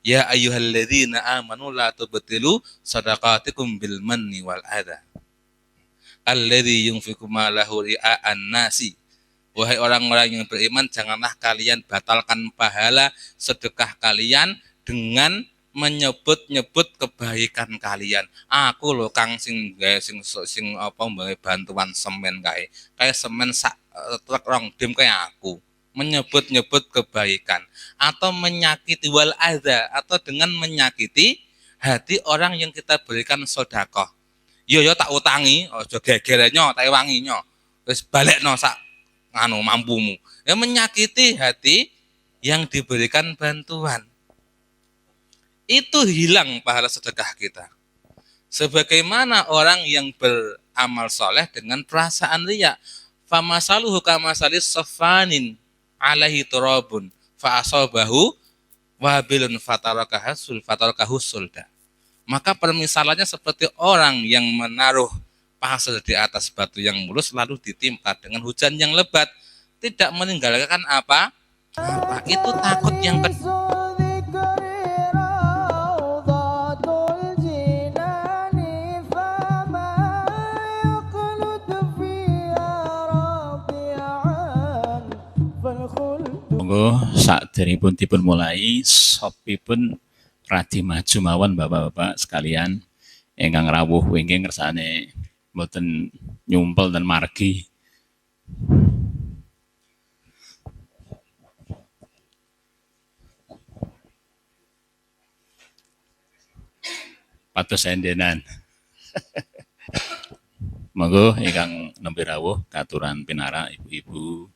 Ya ayyuhalladzina amanu la tubtilu shadaqatikum bil manni wal adha. Alladzi yunfiqu malahu ria'an nasi. Wahai orang-orang yang beriman, janganlah kalian batalkan pahala sedekah kalian dengan menyebut-nyebut kebaikan kalian. Aku loh Kang sing gawe sing apa mbae bantuan semen kae. Kayak semen sak truk rong dim kayak aku. Menyebut-nyebut kebaikan atau menyakiti wal adza atau dengan menyakiti hati orang yang kita berikan sedekah. Yo tak utangi, aja gegere nyo, tak wangi nyo. Wis balekno sak nganu mampumu. Ya menyakiti hati yang diberikan bantuan. Itu hilang pahala sedekah kita. Sebagaimana orang yang beramal soleh dengan perasaan riya. Famasaluhu kamasalis safanin alaihi turabun fa asabahu wabilun fatarakahu sulda. Maka permisalannya seperti orang yang menaruh pasir di atas batu yang mulus lalu ditimpa dengan hujan yang lebat, tidak meninggalkan apa? Itu takut yang kedua. Monggo sakderengipun dipun mulai sopipun radi maju mawon Bapak-bapak sekalian ingkang rawuh wingking kersane mboten nyumpel dan margi. Pados endenan. Monggo ingkang nembe rawuh katuran pinarak ibu-ibu.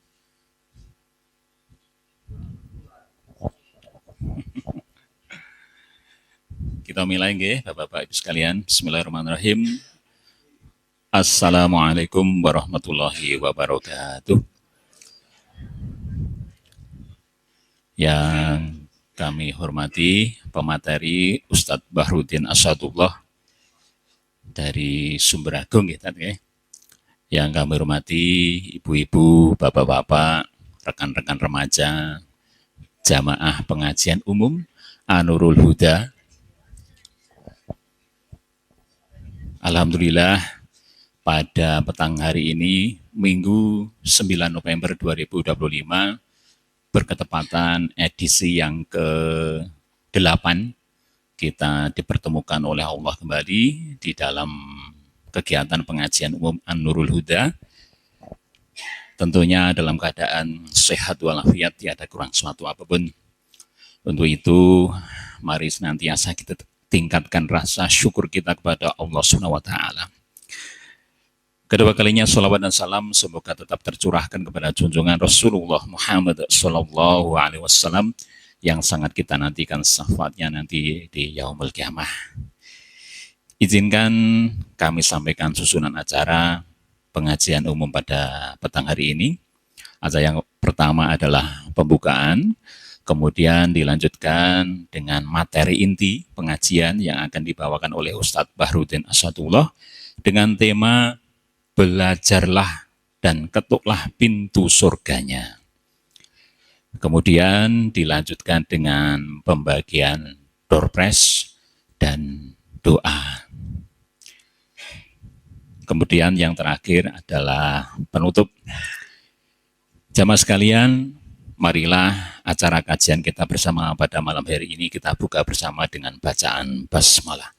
Kita mulai nggih Bapak-bapak Ibu sekalian. Bismillahirrahmanirrahim. Assalamualaikum warahmatullahi wabarakatuh. Yang kami hormati pemateri Ustadz Bahrudin Asadullah dari Sumber Agung ya, yang kami hormati ibu-ibu, bapak-bapak, rekan-rekan remaja, jamaah pengajian umum Anurul Huda. Alhamdulillah pada petang hari ini Minggu 9 November 2025 berketepatan edisi yang ke-8 kita dipertemukan oleh Allah kembali di dalam kegiatan pengajian umum An-Nurul Huda. Tentunya dalam keadaan sehat walafiat, tiada kurang suatu apapun. Untuk itu, mari senantiasa kita tingkatkan rasa syukur kita kepada Allah Subhanahu wa taala. Kedua kalinya salawat dan salam semoga tetap tercurahkan kepada junjungan Rasulullah Muhammad sallallahu alaihi wasallam yang sangat kita nantikan syafaatnya nanti di yaumul kiamah. Izinkan kami sampaikan susunan acara pengajian umum pada petang hari ini. Acara yang pertama adalah pembukaan, kemudian dilanjutkan dengan materi inti pengajian yang akan dibawakan oleh Ustadz Bahrudin Asadullah dengan tema belajarlah dan ketuklah pintu surganya. Kemudian dilanjutkan dengan pembagian door prize dan doa. Kemudian yang terakhir adalah penutup. Jamaah sekalian, marilah acara kajian kita bersama pada malam hari ini kita buka bersama dengan bacaan basmalah.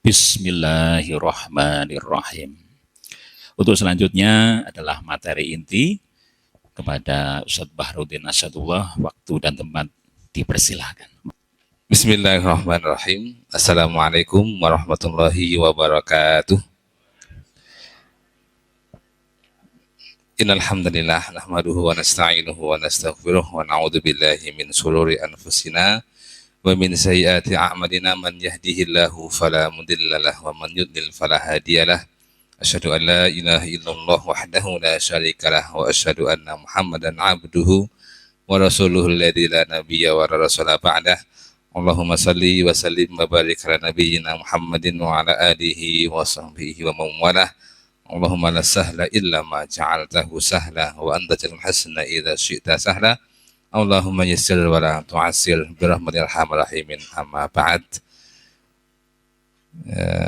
Bismillahirrahmanirrahim. Untuk selanjutnya adalah materi inti kepada Ustadz Bahrudin Asadullah. Waktu dan tempat dipersilahkan. Bismillahirrahmanirrahim. Assalamualaikum warahmatullahi wabarakatuh. Innal hamdalillah nahmaduhu wa nasta'inuhu wa nastaghfiruh wa na'udzu billahi min shururi anfusina wa min sayyiati a'malina man yahdihillahu fala mudhillalah wa man yudlil fala hadiyalah. Asyhadu an la ilaha illallah wahdahu la syarikalah wa asyhadu anna Muhammadan abduhu wa rasuluhu alladzi la nabiyya wa rasula ba'dah. Allahumma salli wa sallim wa barik ala nabiyyina Muhammadin wa ala alihi wa sahbihi wa man walah. Allahumma la sahla illa ma ja'altahu sahla wa anta jalal hasna idza syi'ta sahla. Allahumma yassir wa la tu'assir birahmatil arhamar rahimin. Amma ba'd.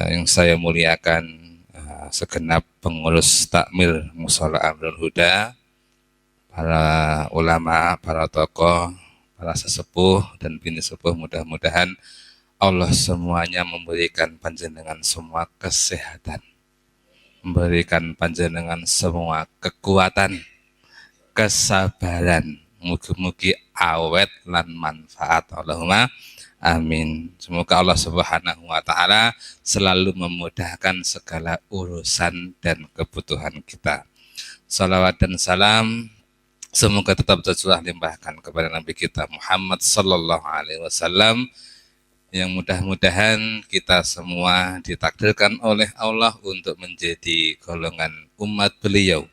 Yang saya muliakan segenap pengurus takmir Mushola Amrul Huda, para ulama, para tokoh, para sesepuh dan bini sepuh, mudah-mudahan Allah semuanya memberikan panjenengan semua kesehatan, memberikan panjenengan semua kekuatan, kesabaran, mugi-mugi awet lan manfaat. Allahumma amin. Semoga Allah Subhanahu wa taala selalu memudahkan segala urusan dan kebutuhan kita. Salawat dan salam semoga tetap tercurah limpahkan kepada Nabi kita Muhammad sallallahu alaihi wasallam, yang mudah-mudahan kita semua ditakdirkan oleh Allah untuk menjadi golongan umat beliau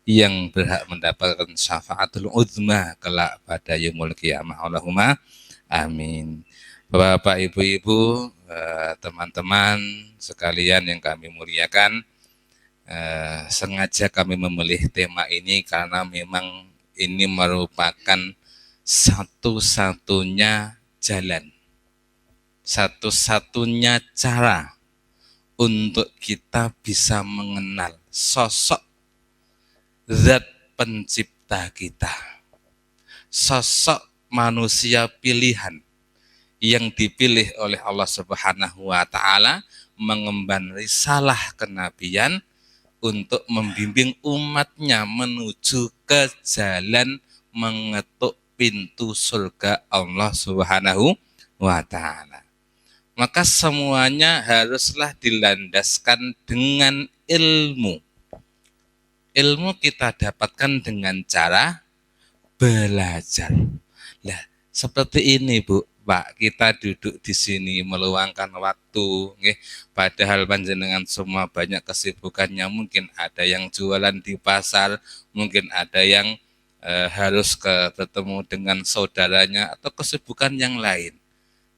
yang berhak mendapatkan syafaatul uzma kelak pada yaumul qiyamah. Allahumma amin. Bapak, ibu-ibu, teman-teman sekalian yang kami muliakan, sengaja kami memilih tema ini karena memang ini merupakan satu-satunya jalan, satu-satunya cara untuk kita bisa mengenal sosok zat pencipta kita, sosok manusia pilihan yang dipilih oleh Allah Subhanahu wa taala mengemban risalah kenabian untuk membimbing umatnya menuju ke jalan mengetuk pintu surga Allah Subhanahu wa taala. Maka semuanya haruslah dilandaskan dengan ilmu. Ilmu kita dapatkan dengan cara belajar. Nah, seperti ini Bu, Pak, kita duduk di sini meluangkan waktu, nggih. Padahal panjenengan semua banyak kesibukannya, mungkin ada yang jualan di pasar, mungkin ada yang harus bertemu dengan saudaranya atau kesibukan yang lain.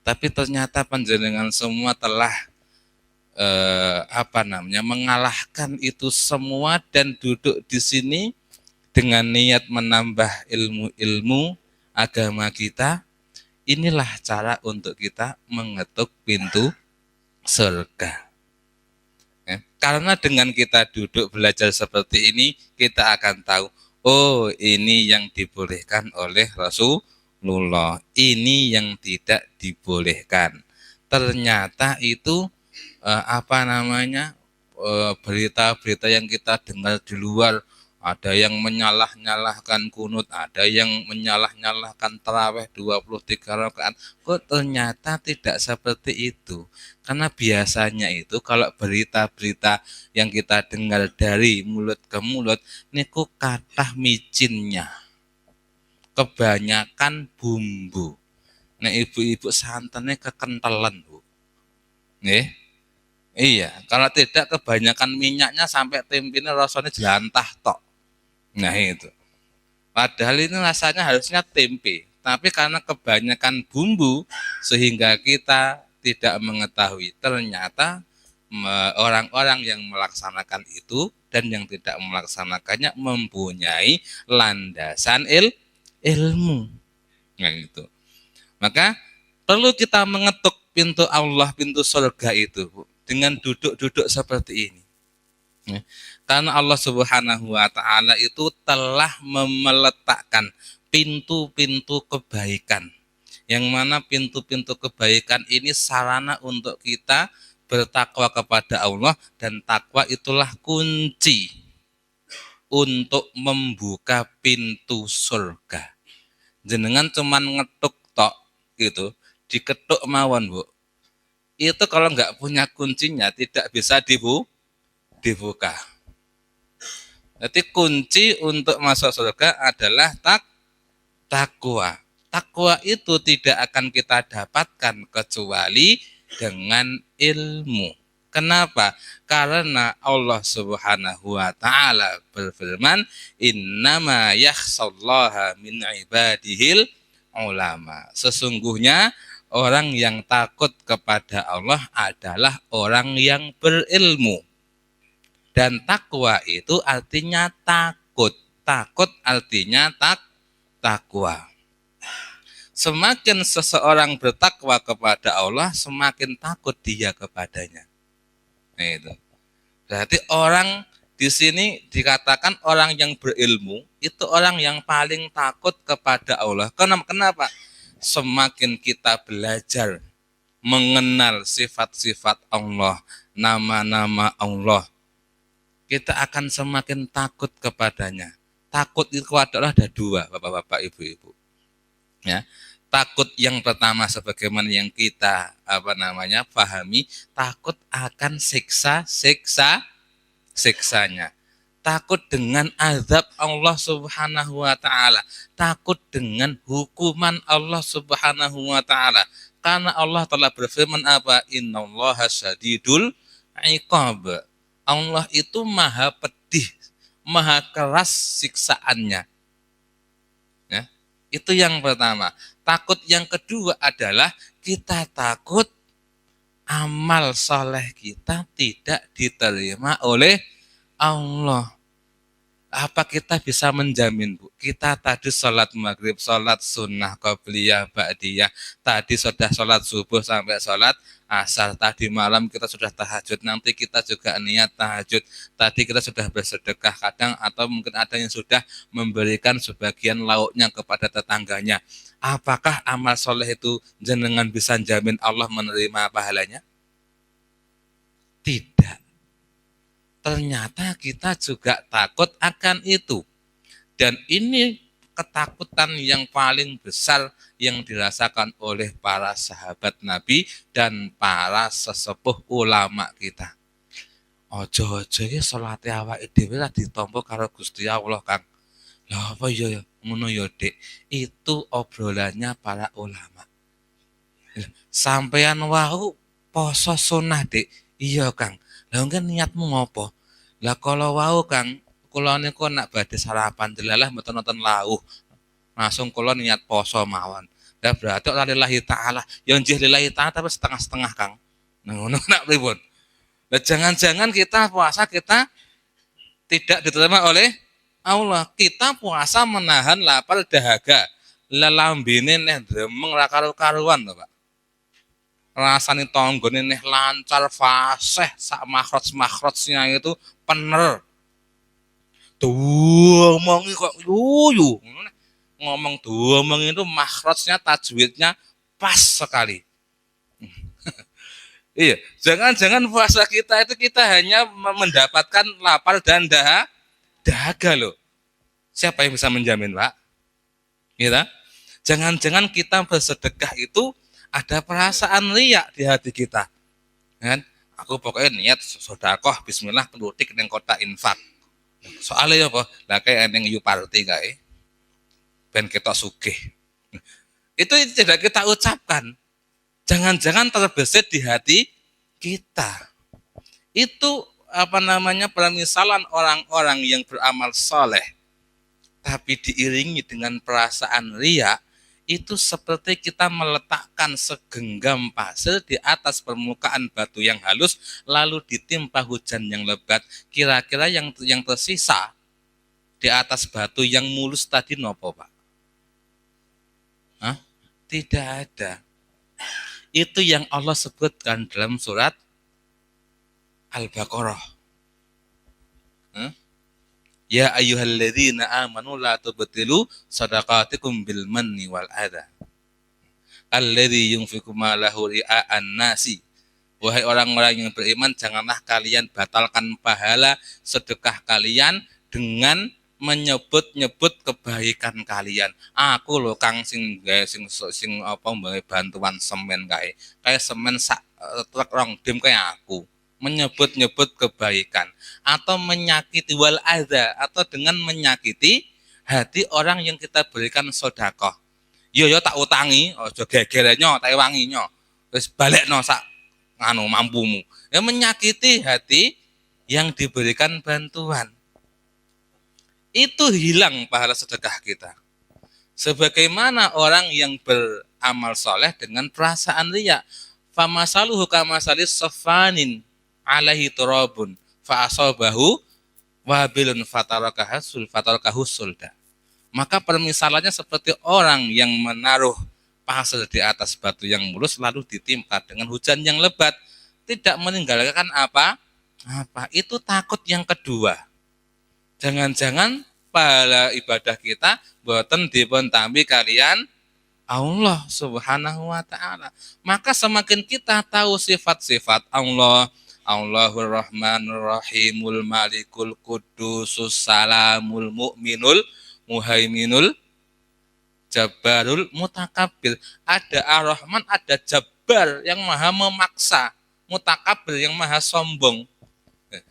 Tapi ternyata panjenengan semua telah mengalahkan itu semua dan duduk di sini dengan niat menambah ilmu-ilmu agama kita. Inilah cara untuk kita mengetuk pintu surga. Karena dengan kita duduk belajar seperti ini, kita akan tahu, oh ini yang dibolehkan oleh Rasulullah, ini yang tidak dibolehkan. Ternyata itu berita-berita yang kita dengar di luar. Ada yang menyalah-nyalahkan kunut, ada yang menyalah-nyalahkan tarawih 23 rakaat. Kok ternyata tidak seperti itu. Karena biasanya itu kalau berita-berita yang kita dengar dari mulut ke mulut, niku kathah micinnya. Kebanyakan bumbu. Nah, ibu-ibu santannya kekentelan, Bu. Nggih. Iya, kalau tidak kebanyakan minyaknya sampai tempenya rasanya jelantah tok. Nah itu. Padahal ini rasanya harusnya tempe, tapi karena kebanyakan bumbu sehingga kita tidak mengetahui. Ternyata orang-orang yang melaksanakan itu dan yang tidak melaksanakannya mempunyai landasan ilmu. Nah itu. Maka perlu kita mengetuk pintu Allah, pintu surga itu, Bu, dengan duduk-duduk seperti ini. Karena Allah Subhanahu wa taala itu telah meletakkan pintu-pintu kebaikan. Yang mana pintu-pintu kebaikan ini sarana untuk kita bertakwa kepada Allah, dan takwa itulah kunci untuk membuka pintu surga. Jenengan cuman ngetuk tok gitu, diketuk mawon, Bu. Itu kalau nggak punya kuncinya tidak bisa dibuka. Jadi kunci untuk masuk surga adalah takwa. Takwa itu tidak akan kita dapatkan kecuali dengan ilmu. Kenapa? Karena Allah Subhanahu wa taala berfirman, "Innama yakhshallaha min ibadihil ulama." Sesungguhnya orang yang takut kepada Allah adalah orang yang berilmu. Dan takwa itu artinya takut. Takut artinya takwa. Semakin seseorang bertakwa kepada Allah, semakin takut dia kepadanya. Nah, itu. Berarti orang di sini dikatakan orang yang berilmu itu orang yang paling takut kepada Allah. Kenapa? Semakin kita belajar mengenal sifat-sifat Allah, nama-nama Allah, kita akan semakin takut kepadanya. Takut itu adalah ada dua, bapak-bapak, ibu-ibu. Ya, takut yang pertama sebagaimana yang kita pahami, takut akan siksanya. Takut dengan azab Allah Subhanahu wa taala, takut dengan hukuman Allah Subhanahu wa taala. Karena Allah telah berfirman apa? Innallaha syadidul iqab. Allah itu maha pedih, maha keras siksaannya. Ya, itu yang pertama. Takut yang kedua adalah kita takut amal soleh kita tidak diterima oleh Allah. Apa kita bisa menjamin, Bu? Kita tadi sholat maghrib, sholat sunnah, qobliyah, ba'diyah. Tadi sudah sholat subuh sampai sholat asar. Tadi malam kita sudah tahajud. Nanti kita juga niat tahajud. Tadi kita sudah bersedekah kadang, atau mungkin ada yang sudah memberikan sebagian lauknya kepada tetangganya. Apakah amal soleh itu jenengan bisa jamin Allah menerima pahalanya? Tidak. Ternyata kita juga takut akan itu. Dan ini ketakutan yang paling besar yang dirasakan oleh para sahabat Nabi dan para sesepuh ulama kita. Ojo-ojo ya salate awake dhewe lah ditampa karo Gusti Allah, Kang. Lah apa ya ngono ya, Dik? Itu obrolannya para ulama. Sampeyan wau poso sunah, Dik. Iya, Kang. Lah kan niatmu ngopo? Lah kalau wau Kang, kula niku nak badhe sarapan delalah mboten nonton lauh. Langsung kula niat poso mawon. Lah berarti ora lillahi taala. Ya nggih lillahi taala tapi setengah-setengah, Kang. Nah ngono nak pripun? Lah jangan-jangan kita puasa kita tidak diterima oleh Allah. Kita puasa menahan lapar dahaga. Lelambene neh dremeng ra karo-karuan to, Pak. Rasane tonggone neh lancar fasih sak makhraj-makhrajnya itu pener. Tuh omongi kok yuyu. Ngomong tuh omongi itu makhrajnya tajwidnya pas sekali. Iya, jangan-jangan puasa kita itu kita hanya mendapatkan lapar dan dahaga loh. Siapa yang bisa menjamin, Pak? Gitu. Jangan-jangan kita bersedekah itu ada perasaan riak di hati kita. Kan? Aku pokoknya niat sedekah bismillah pelutik ning kota infak. Soalnya apa? Lah kayak ning yu party kae. Ben ketok sugih. Itu tidak kita ucapkan. Jangan-jangan terbesit di hati kita. Itu permisalan orang-orang yang beramal soleh tapi diiringi dengan perasaan riya. Itu seperti kita meletakkan segenggam pasir di atas permukaan batu yang halus, lalu ditimpa hujan yang lebat. Kira-kira yang tersisa di atas batu yang mulus tadi nopo, Pak? Hah? Tidak ada. Itu yang Allah sebutkan dalam surat Al-Baqarah. Ya ayyuhalladzina amanu la tubtilu shadaqatikum bil manni wal adha. Alladzi yunfiqu malahu ria'an nasi. Wahai orang-orang yang beriman, janganlah kalian batalkan pahala sedekah kalian dengan menyebut-nyebut kebaikan kalian. Aku loh Kang sing bantuan semen kae. Kayak semen sak truk rong dim kayak aku. Menyebut-nyebut kebaikan atau menyakiti wal adza, atau dengan menyakiti hati orang yang kita berikan sedekah. Yo tak utangi, aja gegerenyo tak wanginyo. Wis balekno sak mampumu. Ya menyakiti hati yang diberikan bantuan. Itu hilang pahala sedekah kita. Sebagaimana orang yang beramal soleh dengan perasaan riya. Famasaluhu kamasalis safanin alaihi turabun fa asabahu wabilun fatarakahu sulda. Maka permisalannya seperti orang yang menaruh pasir di atas batu yang mulus lalu ditimpa dengan hujan yang lebat. Tidak meninggalkan apa? Itu takut yang kedua. Jangan-jangan pahala ibadah kita boten dipun tampi kalian Allah Subhanahu wa taala. Maka semakin kita tahu sifat-sifat Allah, Allahur Rahmanur Rahimul Malikul Qudusus Salamul Mu'minul Muhaiminul Jabbarul Mutakabbir. Ada Ar-Rahman, ada Jabbar yang maha memaksa, Mutakabbir yang maha sombong.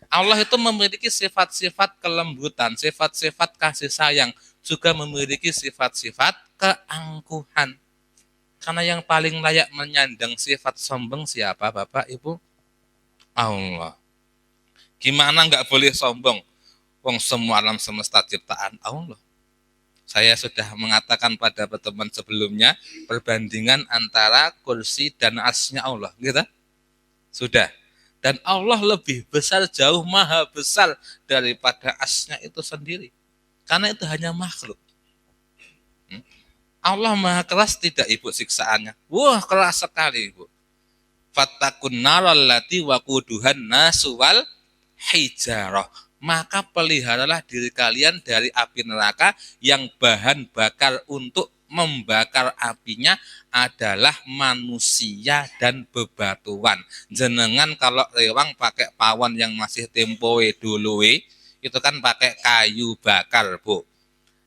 Allah itu memiliki sifat-sifat kelembutan, sifat-sifat kasih sayang, juga memiliki sifat-sifat keangkuhan. Karena yang paling layak menyandang sifat sombong siapa, Bapak, Ibu? Allah. Gimana nggak boleh sombong? Wong semua alam semesta ciptaan Allah. Saya sudah mengatakan pada pertemuan sebelumnya, perbandingan antara kursi dan arsy-Nya Allah, gitu? Sudah. Dan Allah lebih besar, jauh maha besar daripada arsy-Nya itu sendiri. Karena itu hanya makhluk. Allah maha keras tidak, Ibu, siksaannya? Wah, keras sekali, Ibu. Fattakun narallati waquduhan nasu wal hijarah. Maka peliharalah diri kalian dari api neraka yang bahan bakar untuk membakar apinya adalah manusia dan bebatuan. Jenengan kalau rewang pakai pawon yang masih tempoe duluwe, itu kan pakai kayu bakar, Bu.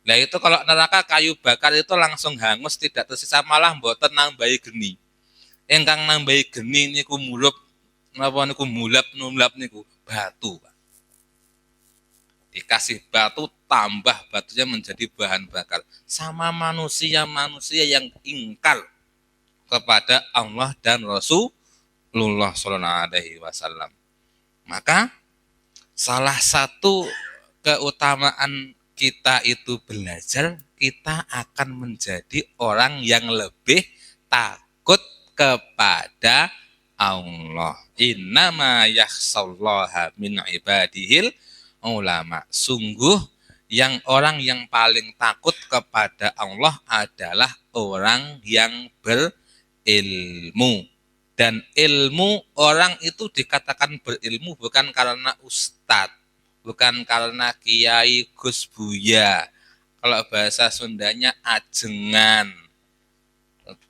Nah itu kalau neraka kayu bakar itu langsung hangus, tidak tersisa, malah mboten nambahi geni. Engkang nambahi geni niku mulup napa niku mulap niku batu, Pak. Dikasih batu, tambah batunya menjadi bahan bakar. Sama manusia yang ingkar kepada Allah dan Rasulullah SAW. Maka salah satu keutamaan kita itu belajar, kita akan menjadi orang yang lebih takut kepada Allah. Innama yakhsallaha min ibadihil ulama. Sungguh orang yang paling takut kepada Allah adalah orang yang berilmu. Dan ilmu, orang itu dikatakan berilmu bukan karena ustadz, bukan karena kiai Gus Buya. Kalau bahasa Sundanya ajengan.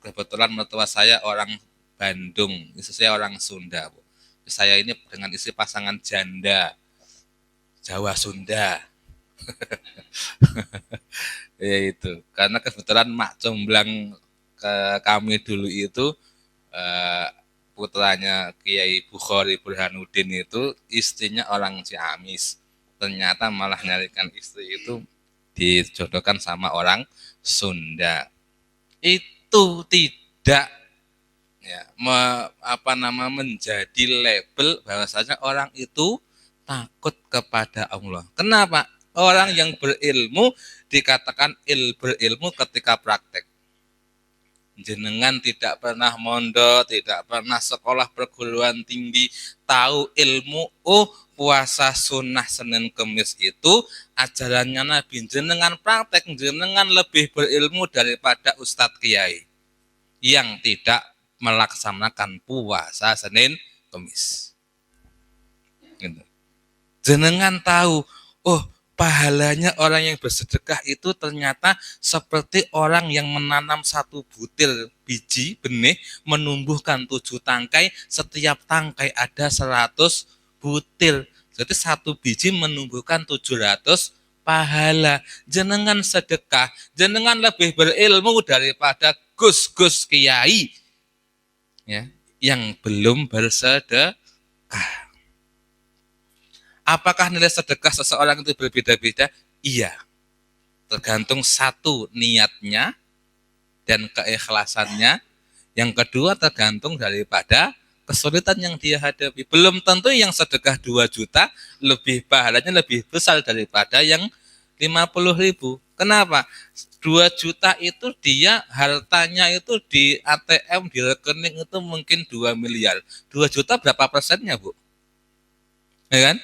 Kebetulan mertua saya orang Bandung, istri saya orang Sunda, Bu. Saya ini dengan istri pasangan janda Jawa Sunda. Ya itu, karena kebetulan mak comblang ke kami dulu itu putranya Kiai Bukhari Burhanuddin itu istrinya orang Ciamis. Ternyata malah nyarikan istri itu dijodohkan sama orang Sunda. Itu tidak menjadi label bahwasanya orang itu takut kepada Allah. Kenapa? Orang yang berilmu dikatakan berilmu ketika praktek. Jenengan tidak pernah mondok, tidak pernah sekolah perguruan tinggi, tahu ilmu, puasa sunnah Senin Kemis itu ajarannya Nabi. Jenengan praktek, jenengan lebih berilmu daripada Ustadz Kiai yang tidak melaksanakan puasa Senin Kemis. Gitu. Jenengan tahu, pahalanya orang yang bersedekah itu ternyata seperti orang yang menanam satu butir biji benih, menumbuhkan 7 tangkai, setiap tangkai ada 100 butir. Jadi satu biji menumbuhkan 700 pahala. Jenengan sedekah, jenengan lebih berilmu daripada gus-gus kiai ya, yang belum bersedekah. Apakah nilai sedekah seseorang itu berbeda-beda? Iya. Tergantung satu, niatnya dan keikhlasannya. Yang kedua, tergantung daripada kesulitan yang dia hadapi. Belum tentu yang sedekah 2 juta lebih pahalanya lebih besar daripada yang 50.000. Kenapa? 2 juta itu dia hartanya itu di ATM, di rekening itu mungkin 2 miliar. 2 juta berapa persennya, Bu? Ya kan?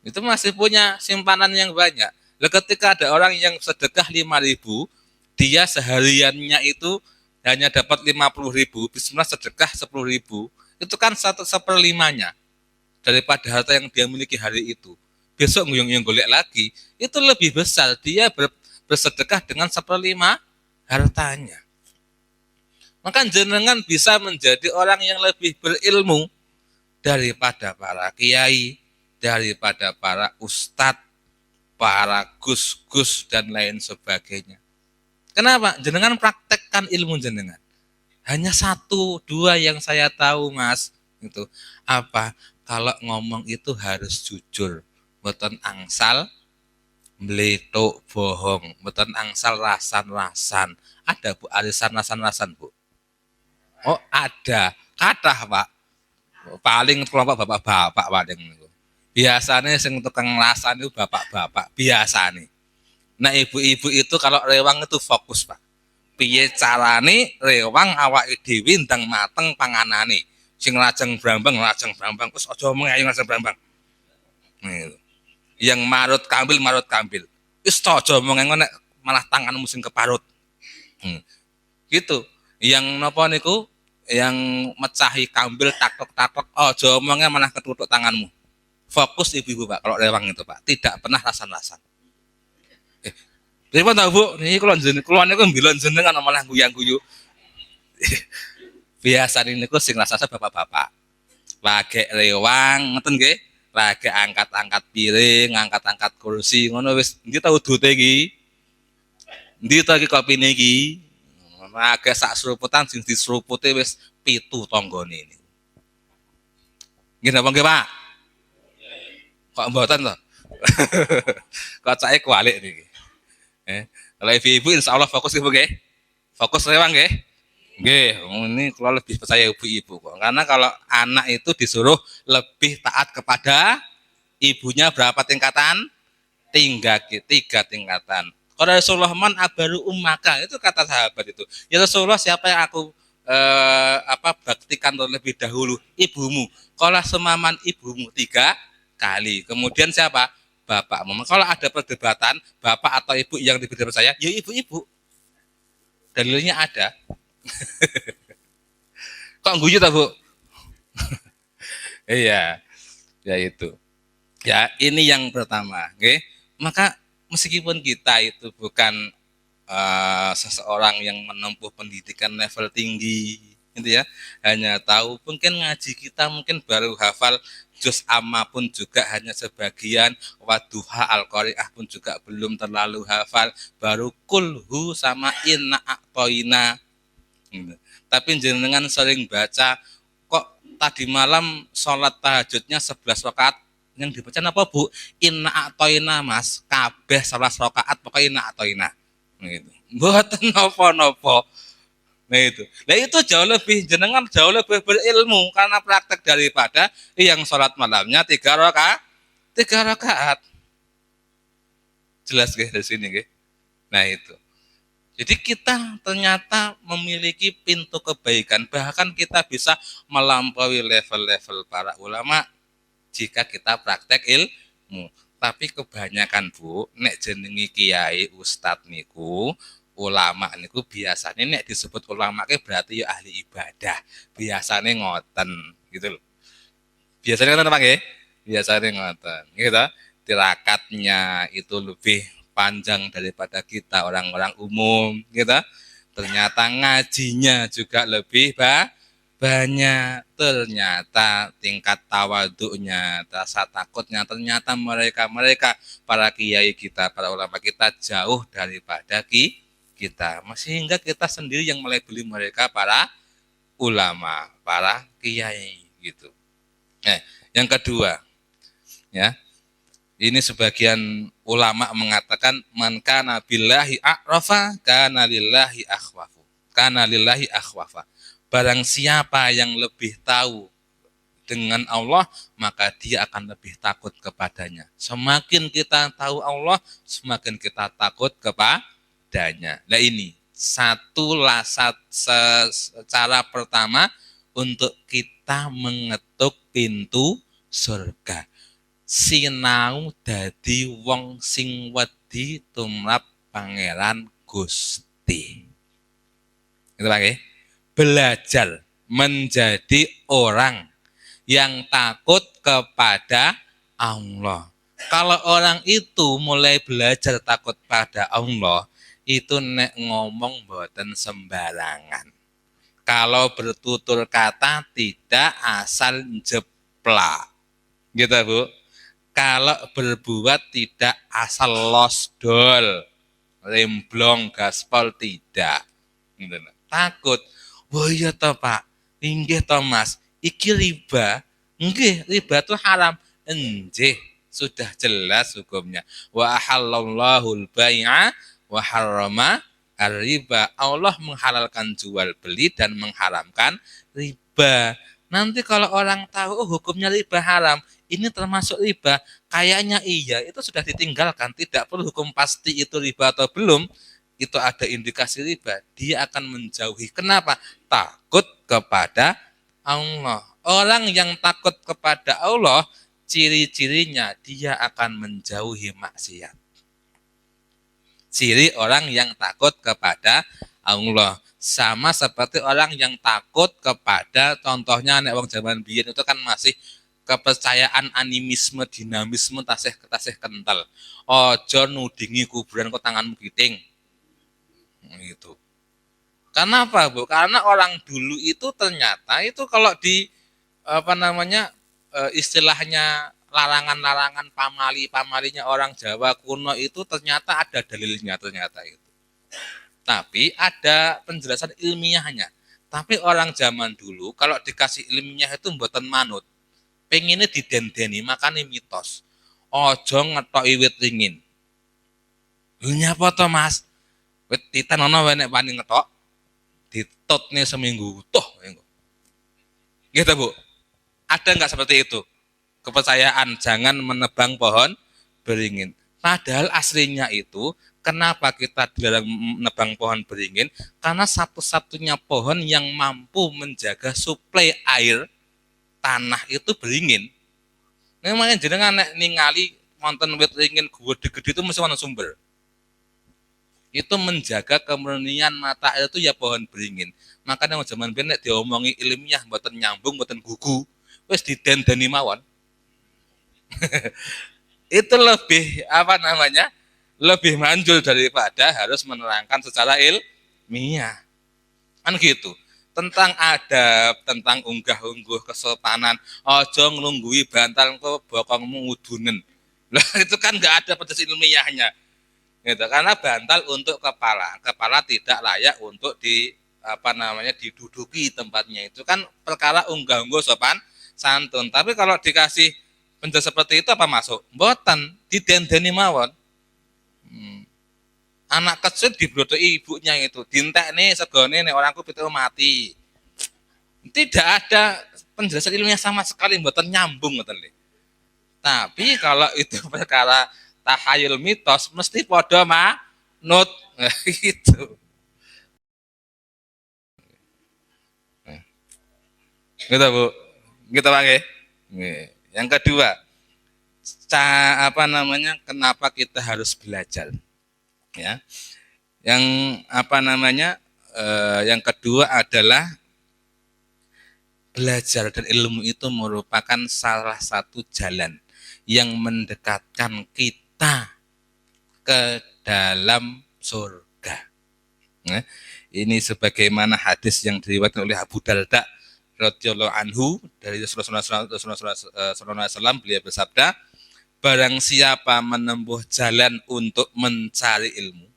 Itu masih punya simpanan yang banyak. Lalu ketika ada orang yang sedekah 5.000, dia sehariannya itu hanya dapat 50.000, bismillah sedekah 10.000, itu kan 1/4 daripada harta yang dia miliki hari itu. Besok nguyung-nguyung golek lagi, itu lebih besar dia bersedekah dengan 1/5 hartanya. Maka jenengan bisa menjadi orang yang lebih berilmu daripada para kiai, daripada para ustadz, para gus-gus dan lain sebagainya. Kenapa? Jenengan praktekkan ilmu jenengan. Hanya 1-2 yang saya tahu, Mas. Itu apa? Kalau ngomong itu harus jujur. Mboten angsal meletuk bohong, mboten angsal rasan-rasan. Ada Bu arisan rasan-rasan, Bu? Oh, ada. Kathah, Pak. Paling kelompok bapak-bapak paling. Biasanya sing tukang rasan itu bapak-bapak biasanya. Nah, ibu-ibu itu kalau rewang itu fokus, Pak. Piye carane rewang awake dhewe ndang mateng panganane. Sing lajeng brambang wis aja omong ayo lajeng brambang. Nih, yang marut kambil. Wis aja omong ngono malah tanganmu sing keparut. Gitu. Yang napa niku yang mecahi kambil takok-takok aja omongnya malah ketutuk tanganmu. Fokus ibu-ibu, Pak, kalau rewang itu, Pak. Tidak pernah rasan-rasan. Pripun ta, Bu? Niki kula niku mbilon jenengan malah guyang-guyu. Biasane niku sing rasane bapak-bapak. Lagi rewang ngoten nggih. Lagi angkat-angkat piring, angkat-angkat kursi ngono wis ndi ta udute iki? Ndi ta iki kopine iki? Lagi sak seruputan sing diseruputi wis 7 tanggane niku. Nggih napa nggih, Pak? Kok mboten to? Kok cake kualik niki. Kalau ibu-ibu insya Allah fokus ibu nggih. Fokus rewang nggih. Nggih, ini kalau lebih percaya ibu-ibu kok. Karena kalau anak itu disuruh lebih taat kepada ibunya berapa tingkatan? 3 tingkatan. Kalau Rasulullah man abaru ummaka, itu kata sahabat itu. Ya Rasulullah, siapa yang aku baktikan terlebih dahulu? Ibumu. Kalau semaman ibumu 3 kali. Kemudian siapa? Bapakmu. Kalau ada perdebatan bapak atau ibu yang lebih dipercaya, ya ibu-ibu. Dalilnya ada. Kok guyu ta, Bu? Iya, ya itu. Ya, ini yang pertama, oke. Maka meskipun kita itu bukan seseorang yang menempuh pendidikan level tinggi, gitu ya, hanya tahu mungkin ngaji kita mungkin baru hafal juz amma pun juga hanya sebagian, waduha al-qari'ah pun juga belum terlalu hafal, baru kulhu sama inna a'toina. Tapi jenengan sering baca, kok tadi malam sholat tahajudnya 11 rakaat, yang dibaca apa, Bu? Inna a'toina, Mas. Kabeh 11 rakaat pokoknya inna a'toina. Gitu. Mboten napa-napa. Nah itu. Nah itu jauh lebih jenengan jauh lebih berilmu karena praktek daripada yang sholat malamnya 3 rakaat. 3 rakaat. Jelas nggih dari sini nggih. Nah itu. Jadi kita ternyata memiliki pintu kebaikan, bahkan kita bisa melampaui level-level para ulama jika kita praktek ilmu. Tapi kebanyakan, Bu, nek jenengi kiai ustadz niku, ulama niku biasanya nek disebut ulama ke berarti ya ahli ibadah. Biasanya ngoten, gitu loh. Biasanya ngoten apa nggih? Biasanya ngoten, gitu. Tirakatnya itu lebih panjang daripada kita orang-orang umum, gitu. Ternyata ngajinya juga lebih banyak. Ternyata tingkat tawaduknya, rasa takutnya, ternyata mereka para kiai kita, para ulama kita jauh daripada kita. Sehingga kita sendiri yang melebeli mereka para ulama, para kiai gitu. Yang kedua, ya. Ini sebagian ulama mengatakan man kana billahi a'rafa kana lillahi akhwafu. Kana lillahi akhwafa. Barang siapa yang lebih tahu dengan Allah, maka dia akan lebih takut kepadanya. Semakin kita tahu Allah, semakin kita takut kepadanya. Nah ini cara pertama untuk kita mengetuk pintu surga. Sinau dadi wong sing wedi tumrap Pangeran Gusti. Gitu Pak ya. Belajar menjadi orang yang takut kepada Allah. Kalau orang itu mulai belajar takut pada Allah, itu nek ngomong boten sembarangan. Kalau bertutur kata tidak asal jeplak. Gitu Bu. Kalau berbuat tidak asal losdol, remblong, gaspol tidak. Gitu. Takut. Oh iya toh Pak, inggih toh Mas, iki riba. Nggih, riba itu haram. Enjih, sudah jelas hukumnya. Wa ahallallahu al-bai'a wa harrama ar-riba. Allah menghalalkan jual beli dan mengharamkan riba. Nanti kalau orang tahu oh, hukumnya riba haram, ini termasuk riba, kayaknya iya, itu sudah ditinggalkan, tidak perlu hukum pasti itu riba atau belum. Itu ada indikasi riba, dia akan menjauhi. Kenapa? Takut kepada Allah. Orang yang takut kepada Allah, ciri-cirinya dia akan menjauhi maksiat. Ciri orang yang takut kepada Allah. Sama seperti orang yang takut kepada, contohnya nek wong zaman biyen itu kan masih kepercayaan animisme, dinamisme tasih kental. Ojo nudingi kuburan kok tanganmu giting. Gitu. Karena apa, Bu? Karena orang dulu itu ternyata itu kalau di istilahnya larangan-larangan pamali-pamalinya orang Jawa kuno itu ternyata ada dalilnya ternyata itu. Tapi ada penjelasan ilmiahnya. Tapi orang zaman dulu kalau dikasih ilmiah itu mboten manut. Pengennya didendeni makanya mitos. Ojo ngetoki wit ringin. Nyapa to Mas? Wit titan ono wae nek wani ngetok ditutne seminggu utuh. Gitu Bu. Ada nggak seperti itu? Kepercayaan jangan menebang pohon beringin. Padahal aslinya itu kenapa kita dilarang menebang pohon beringin? Karena satu-satunya pohon yang mampu menjaga suplai air tanah itu beringin. Memangnya jenengan nek ningali wonten wit ringin gede-gede itu mesti ana sumber. Itu menjaga kemurnian mata air itu ya pohon beringin. Makanya zaman biyen nek diomongi ilmiah mboten nyambung, mboten gugu, wis didendeni mawon. Itu lebih lebih manjur daripada harus menerangkan secara ilmiah. Kan gitu. Tentang adab, tentang unggah-ungguh kesopanan, ojo nglunggui bantal engko bokongmu ngudunen. Lah itu kan enggak ada penjelasan ilmiahnya. Gitu. Karena bantal untuk kepala. Kepala tidak layak untuk diduduki tempatnya. Itu kan perkara unggah-ungguh sopan santun. Tapi kalau dikasih penjelasan seperti itu apa masuk? Mboten, didendeni mawon. Anak kecil diblodoki ibunya itu, dintek nih segone nih orangku pitu mati. Tidak ada penjelasan ilmiah sama sekali, mboten nyambung ngoten lho. Tapi kalau itu perkara tahayul mitos mesti padha manut gitu. Gitu Bu. Gitu Pak nggih. Yang kedua, kenapa kita harus belajar? Ya. Yang yang kedua adalah belajar dan ilmu itu merupakan salah satu jalan yang mendekatkan kita ke dalam surga. Nah, ini sebagaimana hadis yang diriwayatkan oleh Abu Darda radhiyallahu anhu dari Rasulullah SAW, beliau bersabda, barang siapa menempuh jalan untuk mencari ilmu,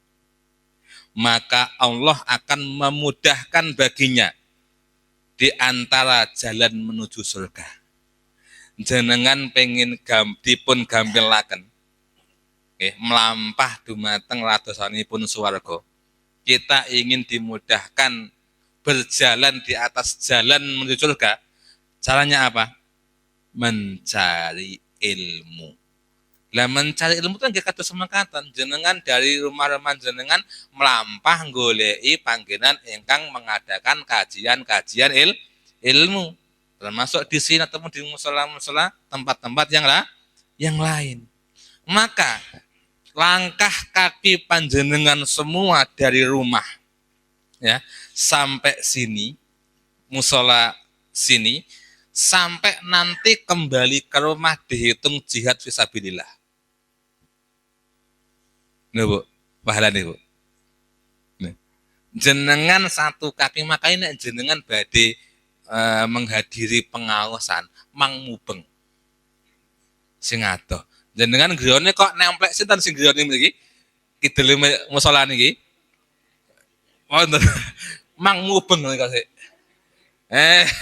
maka Allah akan memudahkan baginya di antara jalan menuju surga. Jenengan pengen dipun gampilaken, melampah dumateng ladosanipun swarga. Kita ingin dimudahkan berjalan di atas jalan menuju surga. Caranya apa? Mencari ilmu. Lah mencari ilmu itu nggih kados semangkatan. Jenengan dari rumah-rumah jenengan melampah goleki panggenan ingkang mengadakan kajian-kajian ilmu. Termasuk di sini atau di musala-musala tempat-tempat yang lain. Maka langkah kaki panjenengan semua dari rumah ya sampai sini, musola sini, sampai nanti kembali ke rumah dihitung jihad fisabilillah. Nih Bu, pahala nih Bu. Nih. Jenengan satu kaki, makanya jenengan badhe menghadiri pengawasan mang mubeng sing adoh. Jenengan griyane kok nemplek sinten sing griyane mriki? Kidul musala niki. Wonten mang mubeng niku sik.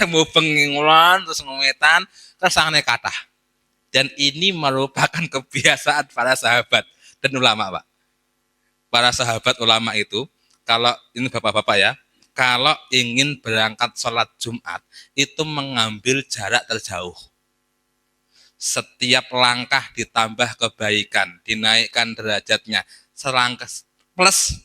Mubeng ngulon terus ngometan kersane kathah. Dan ini merupakan kebiasaan para sahabat dan ulama, Pak. Para sahabat ulama itu, kalau ini bapak-bapak ya, kalau ingin berangkat sholat Jumat, itu mengambil jarak terjauh. Setiap langkah ditambah kebaikan, dinaikkan derajatnya, selangkah plus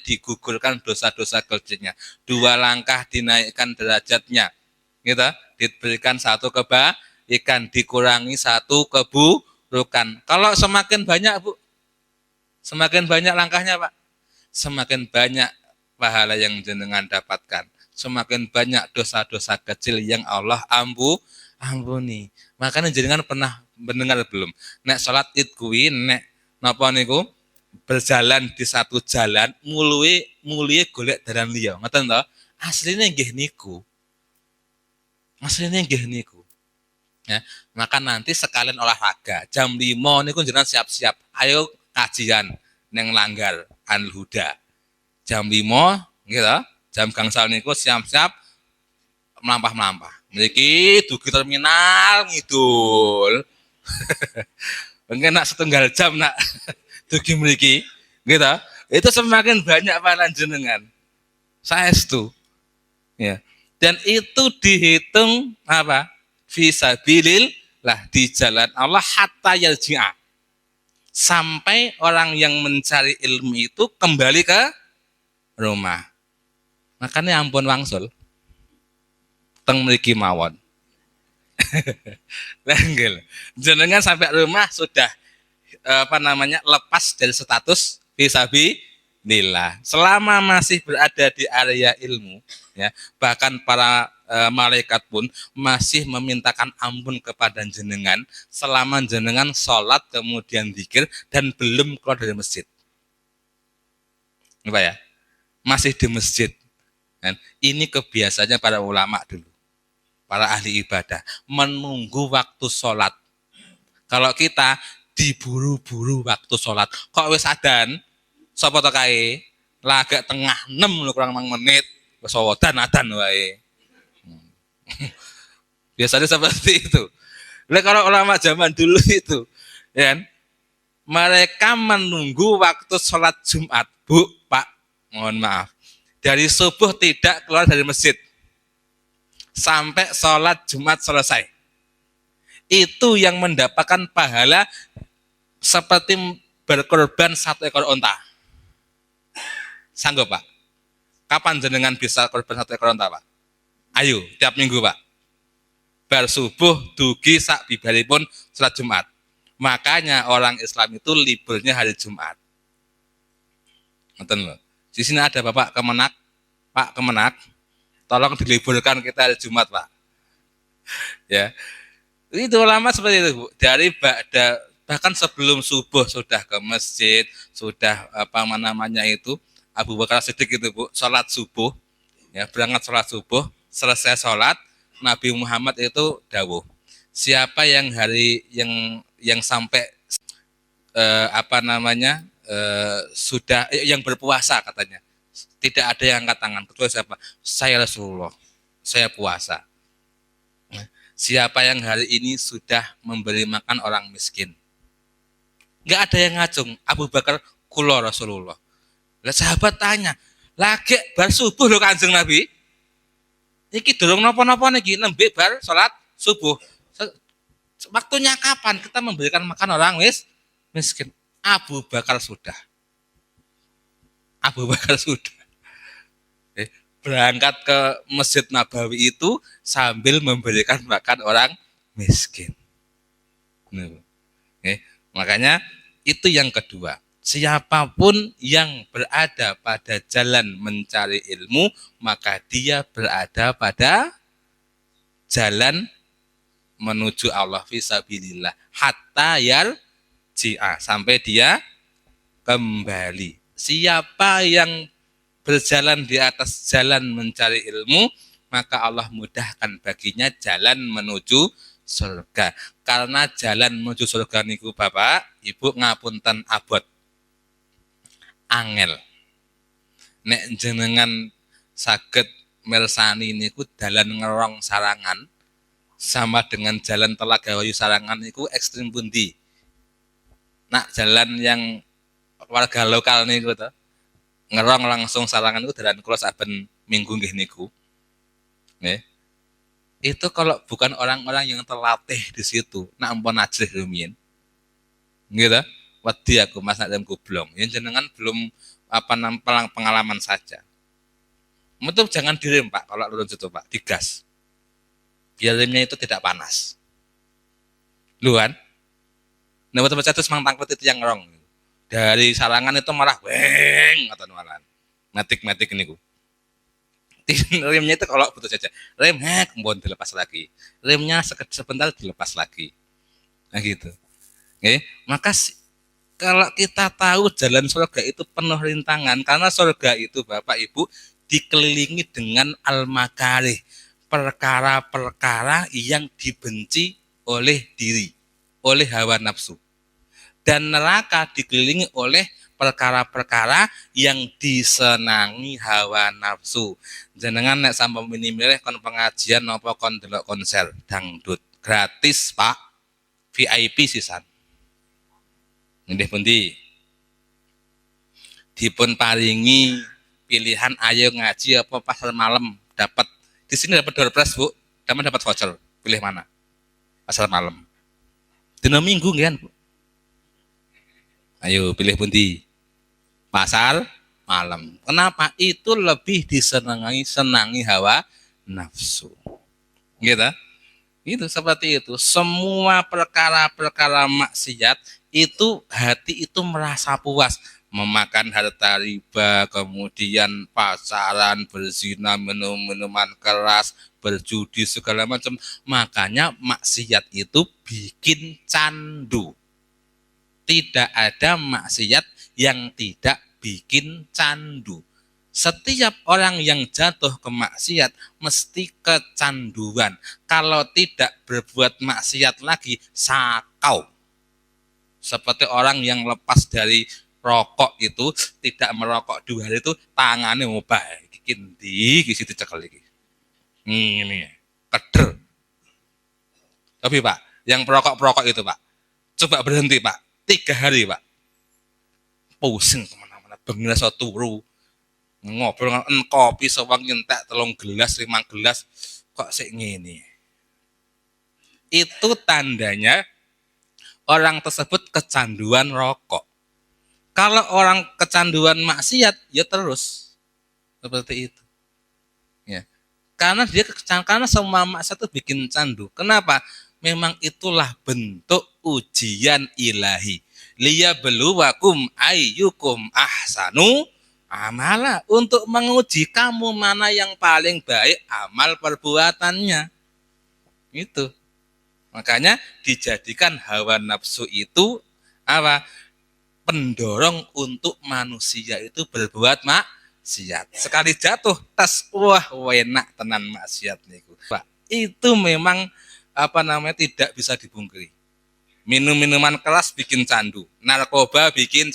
digugurkan dosa-dosa kecilnya. 2 langkah dinaikkan derajatnya, gitu, diberikan 1 kebaikan, dikurangi 1 keburukan. Kalau semakin banyak Bu, semakin banyak langkahnya Pak, semakin banyak pahala yang jenengan dapatkan, semakin banyak dosa-dosa kecil yang Allah ampuni. Makanya jenengan pernah mendengar belum? Nek salat Id kuwi nek napa niku berjalan di satu jalan mulie golek dalan liya. Ngoten to? Asline nggih niku. Asline nggih niku. Ya, maka nanti sekalian olahraga. Jam 5 niku jenengan siap-siap. Ayo kajian neng Langgar Al Huda. Jam 5 gitu. Jam gangsal niku siap-siap melampah-melampah. Mriki dugi terminal ngidul. Mungkin nak 1 jam nak dugi mriki, gitu. Itu semakin banyak pahala jenengan. Saestu. Ya. Dan itu dihitung apa? Fisabilillah, di jalan Allah hatta yarji'a. Sampai orang yang mencari ilmu itu kembali ke rumah. Makanya ampun wangsul. Teng mriki mawon. Langgil. Jenengan sampai rumah sudah lepas dari status fisabilillah. Selama masih berada di area ilmu, ya, bahkan para malaikat pun masih memintakan ampun kepada jenengan selama jenengan sholat kemudian zikir dan belum keluar dari masjid. Apa ya? Masih di masjid. Dan ini kebiasaannya para ulama dulu. Para ahli ibadah menunggu waktu sholat. Kalau kita diburu-buru waktu sholat, kok wis adan, sapa to kae? Lagak tengah 6 kurang 6 menit, wis adan wae. Biasanya seperti itu. Nah, kalau ulama zaman dulu itu, ya, mereka menunggu waktu sholat Jumat. Bu, Pak, mohon maaf, dari subuh tidak keluar dari masjid sampai sholat Jumat selesai. Itu yang mendapatkan pahala seperti berkorban 1 ekor onta. Sanggup Pak? Kapan jenengan bisa korban 1 ekor onta Pak? Ayo, tiap minggu Pak. Bar subuh dugi sak bibaripun sholat Jumat. Makanya orang Islam itu liburnya hari Jumat. Ngerti loh. Di sini ada Bapak Kemenak, Pak Kemenak. Tolong diliburkan kita hari Jumat, Pak. Ya. Itu ulama seperti itu, Bu. Dari bahkan sebelum subuh sudah ke masjid, sudah Abu Bakar Siddiq itu, Bu, sholat subuh, ya, berangkat sholat subuh, selesai sholat, Nabi Muhammad itu dawuh, siapa yang sampai sudah yang berpuasa katanya, tidak ada yang angkat tangan kecuali siapa? Saya Rasulullah, saya puasa. Siapa yang hari ini sudah memberi makan orang miskin? Enggak ada yang ngacung. Abu Bakar kula Rasulullah. Lah sahabat tanya, lagi bar subuh lho Kanjeng Nabi. Iki durung napa-napa niki nembe bar salat subuh. Waktunya kapan kita memberikan makan orang miskin? Abu Bakar sudah. Abu Bakar sudah. Berangkat ke Masjid Nabawi itu sambil memberikan makan orang miskin. Makanya itu yang kedua. Siapapun yang berada pada jalan mencari ilmu, maka dia berada pada jalan menuju Allah fisabilillah hatta yarji'a, sampai dia kembali. Siapa yang berjalan di atas jalan mencari ilmu, maka Allah mudahkan baginya jalan menuju surga. Karena jalan menuju surga niku Bapak, Ibu ngapunten abot angel. Nek jenengan saged mirsani niku dalan ngerong sarangan sama dengan jalan Telaga Wayu Sarangan niku ekstrim pundi. Nak jalan yang warga lokal niku to, ngerong langsung Sarangan niku dalan kula saben minggu nggih niku. Nggih. Itu kalau bukan orang-orang yang terlatih di situ, nak ampun ajrih rumiyin. Nggih to? Wedi aku Mas nak dalam goblong. Yang jenengan belum pengalaman saja. Mutu jangan direm Pak kalau lurus itu Pak, digas. Biar remnya itu tidak panas. Lu kan? Nah, betul-betul terus mangtangkut itu yang rong. Dari Sarangan itu malah weng atau malah matik-matik niku. Remnya itu kalau putus saja, rem kemudian dilepas lagi. Remnya sebentar dilepas lagi. Nah gitu. Oke, maka kalau kita tahu jalan surga itu penuh rintangan, karena surga itu Bapak Ibu dikelilingi dengan al-makarih, perkara-perkara yang dibenci oleh diri, oleh hawa nafsu. Dan neraka dikelilingi oleh perkara-perkara yang disenangi hawa nafsu. Jenengan nek sampe milih kon pengajian napa kon delok konser dangdut gratis, Pak. VIP sisan. Nggih pundi? Dipun paringi pilihan ayo ngaji apa pasar malam, dapat di sini dapat door prize Bu, dapat voucher. Pilih mana? Pasar malam. Dina Minggu nggih Bu. Ayo pilih pundi? Pasar malam. Kenapa? Itu lebih senangi hawa nafsu. Gitu. Itu seperti itu. Semua perkara-perkara maksiat itu hati itu merasa puas. Memakan harta riba, kemudian pacaran, berzina, minum-minuman keras, berjudi segala macam. Makanya maksiat itu bikin candu. Tidak ada maksiat yang tidak bikin candu. Setiap orang yang jatuh ke maksiat mesti kecanduan. Kalau tidak berbuat maksiat lagi, sakau. Seperti orang yang lepas dari rokok itu, tidak merokok 2 hari itu, tangannya ngubah. Kindi, di situ cekel iki. Ini, keder. Tapi Pak, yang perokok-perokok itu Pak, coba berhenti Pak, 3 hari Pak. Pusing kemana-mana, bengi iso turu. Ngobrol dengan kopi sewang nyentek 3 gelas, 5 gelas, kok sik ngene. Itu tandanya orang tersebut kecanduan rokok. Kalau orang kecanduan maksiat, ya terus seperti itu. Ya. Karena semua maksiat itu bikin candu. Kenapa? Memang itulah bentuk ujian ilahi. Liyabluwakum ayyukum ahsanu amala, untuk menguji kamu mana yang paling baik amal perbuatannya. Itu. Makanya dijadikan hawa nafsu itu apa? Pendorong untuk manusia itu berbuat maksiat. Sekali jatuh tas, wah enak tenan maksiat niku. Pak, itu memang tidak bisa dipungkiri. Minum-minuman keras bikin candu, narkoba bikin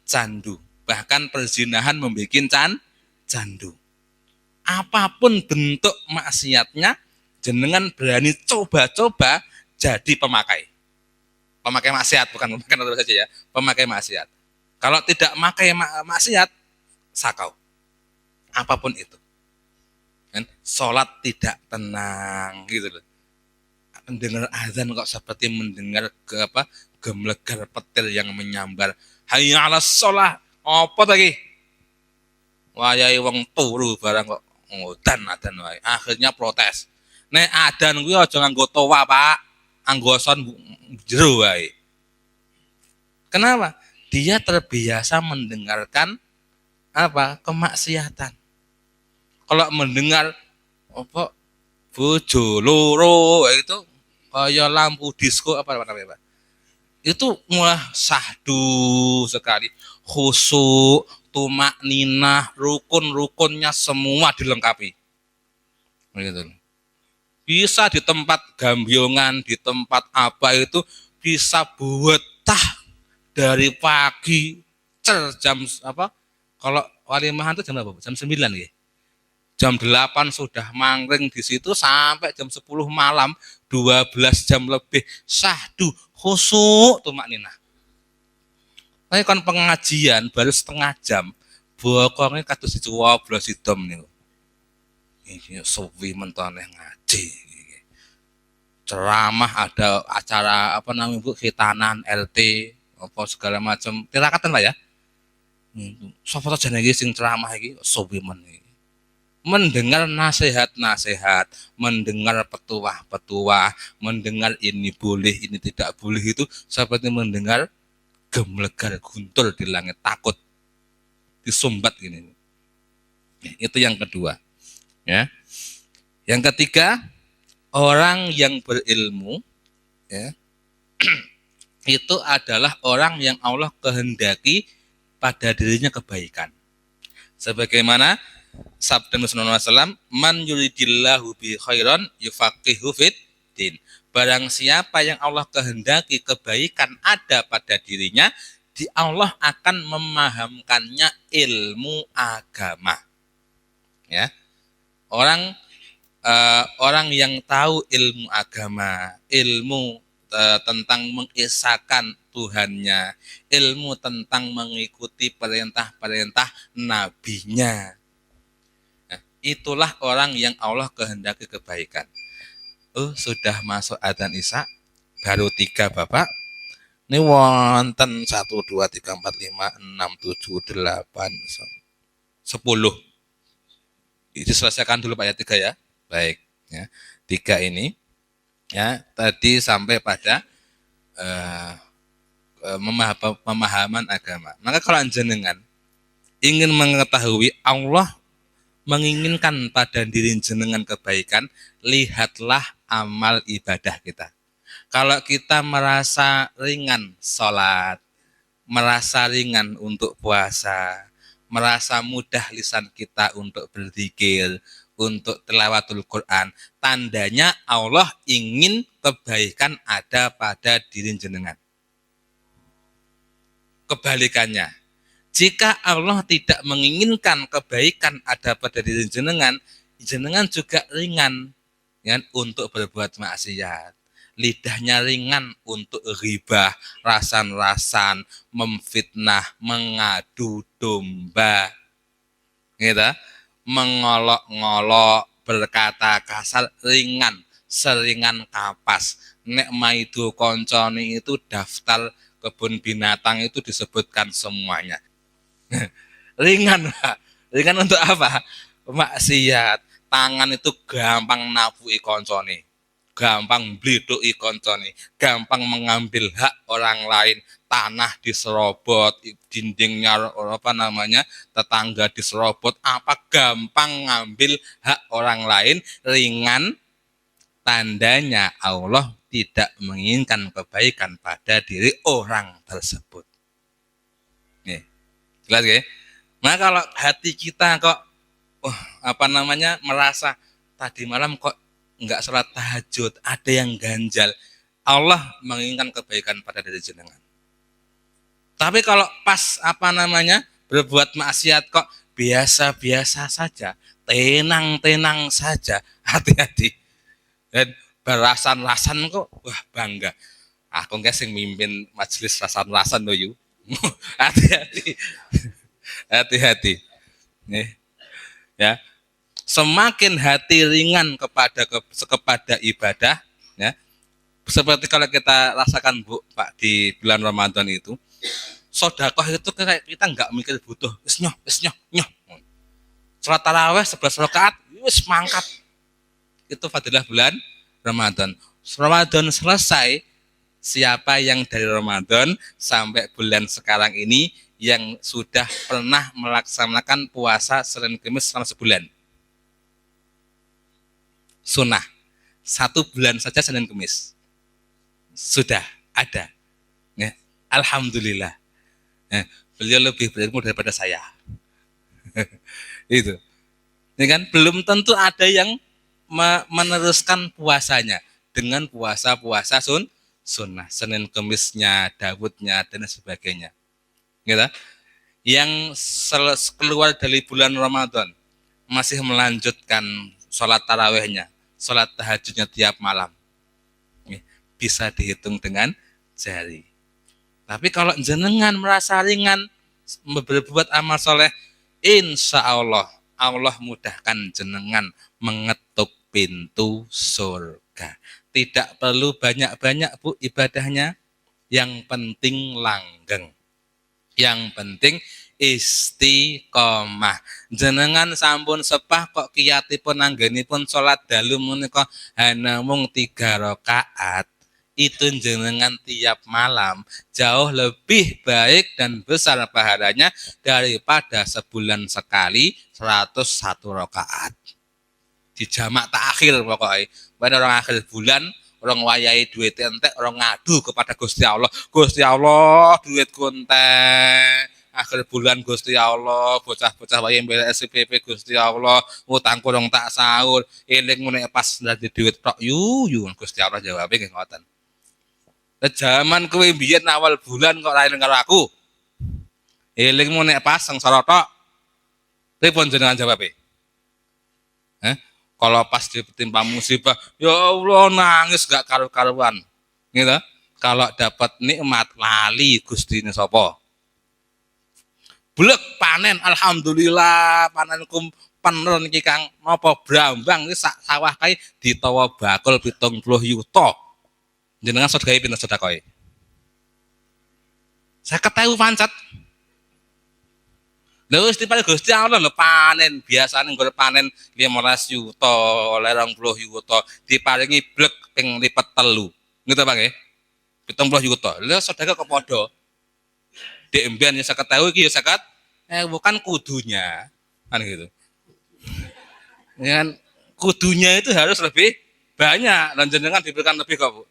candu, bahkan perzinahan membuat candu. Apapun bentuk maksiatnya, jenengan berani coba-coba jadi pemakai maksiat, bukan pemakai narkoba saja ya, pemakai maksiat. Kalau tidak makai maksiat, sakau. Apapun itu. Kan salat tidak tenang gitu loh. Mendengar azan kok seperti mendengar gemlegar petir yang menyambar. Hayya 'alas shalah. Apa lagi? Wayahe wong turu barang kok ngodan wae. Akhirnya protes. Nek adan kuwi aja nganggo toa, Pak. Anggo son jero wae. Kenapa? dia terbiasa mendengarkan apa? Kemaksiatan. Kalau mendengar apa bojo loro itu kayak lampu disco apa namanya, Pak? Itu malah sahdu sekali, khusyuk, tumak ninah, rukun-rukunnya semua dilengkapi. Begitu. Bisa di tempat gambyongan, di tempat apa itu bisa betah dari pagi jam apa? Kalau walimahan itu jam berapa? Jam 9 ya. Jam 8 sudah mangring di situ sampai jam 10 malam, 12 jam lebih sahdu khusyuk tumak ninah. Tapi kan pengajian baru setengah jam, bokongnya kados dicoblos sidom niku. Iki suwi mentone ngaji. Ceramah ada acara apa namanya Bu, khitanan LT apa segala macam. Tirakatan Pak ya. Sapa ta jenenge sing ceramah iki suwi men iki. Mendengar nasihat-nasihat, mendengar petuah-petuah, mendengar ini boleh, ini tidak boleh itu seperti mendengar gemlegar guntur di langit, takut disumbat gini. Itu yang kedua. Ya. Yang ketiga, orang yang berilmu ya, itu adalah orang yang Allah kehendaki pada dirinya kebaikan. Sebagaimana sabda Rasulullah SAW, man yuridillahu bi khairan yufaqihu fid din. Barang siapa yang Allah kehendaki kebaikan ada pada dirinya, di Allah akan memahamkannya ilmu agama. Ya, orang yang tahu ilmu agama, ilmu tentang mengesahkan Tuhannya, ilmu tentang mengikuti perintah-perintah nabinya. Nah, itulah orang yang Allah kehendaki kebaikan. Sudah masuk adzan Isya, baru 3 Bapak. Ini wonten 1, 2, 3, 4, 5, 6, 7, 8, 10. Diselesaikan dulu Pak ya 3 ya. Baik, ya. 3 ini ya tadi sampai pada pemahaman agama. Maka kalau jenengan ingin mengetahui Allah menginginkan pada diri jenengan kebaikan, lihatlah amal ibadah kita. Kalau kita merasa ringan sholat, merasa ringan untuk puasa, merasa mudah lisan kita untuk berzikir, untuk tilawatul Quran, tandanya Allah ingin kebaikan ada pada diri jenengan. Kebalikannya, jika Allah tidak menginginkan kebaikan ada pada diri jenengan, jenengan juga ringan ya, untuk berbuat maksiat. Lidahnya ringan untuk ghibah, rasan-rasan, memfitnah, mengadu domba, gitu, mengolok-ngolok, berkata kasar, ringan, seringan kapas. Nek maido koncone itu daftar kebun binatang itu disebutkan semuanya. Ringan Pak. Ringan untuk apa? Maksiat. Tangan itu gampang napuki koncone, gampang blidhuki koncone, gampang mengambil hak orang lain, tanah diserobot, dindingnya apa namanya, tetangga diserobot, apa gampang ngambil hak orang lain, ringan, tandanya Allah tidak menginginkan kebaikan pada diri orang tersebut. Nih, jelas ya? Nah kalau hati kita kok merasa tadi malam kok enggak sholat tahajud, ada yang ganjal, Allah menginginkan kebaikan pada diri jenengan. Tapi kalau pas berbuat maksiat kok biasa-biasa saja, tenang-tenang saja, hati-hati. Dan berasan-rasan kok wah bangga. Aku nggak sing mimpin majelis rasan-rasan loh yu. Hati-hati. Hati-hati. Nih. Ya. Semakin hati ringan kepada ibadah ya. Seperti kalau kita rasakan Bu Pak di bulan Ramadan itu, sedekah itu kayak kita nggak mikir butuh, wis nyoh. Salat tarawih 11 rakaat wis mangkat. Itu fadilah bulan Ramadan. Ramadan selesai, siapa yang dari Ramadan sampai bulan sekarang ini yang sudah pernah melaksanakan puasa Senin Kamis selama sebulan? Sunnah. 1 bulan saja Senin Kamis. Sudah ada. Ya. Alhamdulillah. Ya. Beliau lebih berilmu daripada saya. Itu. Ya kan? Belum tentu ada yang meneruskan puasanya dengan puasa-puasa sunnah. Senin Kemisnya, Dawudnya, dan sebagainya. Gitu. Yang keluar dari bulan Ramadan masih melanjutkan sholat tarawihnya, sholat tahajudnya tiap malam, bisa dihitung dengan jari. Tapi kalau jenengan merasa ringan berbuat amal soleh, insya Allah Allah mudahkan jenengan mengetuk pintu surga. Tidak perlu banyak-banyak Bu ibadahnya, yang penting langgeng. Yang penting istiqomah. Jenengan sampun sepah kok kiyatipun anggenipun salat dalu menika namung 3 rakaat. Itu jenengan tiap malam jauh lebih baik dan besar pahalanya daripada sebulan sekali 101 rakaat. Di jamak takhir pokoknya. Pada orang akhir bulan orang wayai duit entek, orang ngadu kepada Gusti Allah. Gusti Allah, duitku entek. Akhir bulan Gusti Allah, bocah-bocah wayahe mbelek SPP Gusti Allah, utangku dong tak sahur. Eling ngene pas dadi duit tok yu Gusti Allah jawabe nggih ngoten. Zaman kowe mbiyen awal bulan kok ra eling karo aku. Elingmu nek pas sengsara tok. Pripun jenengan jawabe? Kalau pas ditimpa musibah, ya Allah nangis gak karu-karuan. Gitu. Kalau dapat nikmat lali Gustine sapa? Blek panen, alhamdulillah panenku pener niki Kang napa brambang iki sak sawah kae ditawa bakul 70 yuta. Jenengan sedekahe pinten sedekahe? 50.000 pancet. Lha wis dipare Gusti Allah lho panen, biasane nggo panen 15 yuta, oleh 20 yuta, diparingi blek ping lipet 3. Ngoten Pak nggih. 70 yuta. Lha sedekah kok padha. Dek mbiyen ya 50.000 iki ya 50. Bukan kudunya. Kan gitu. Ya kan kudunya itu harus lebih banyak dan jenengan diberikan lebih kok, Bu.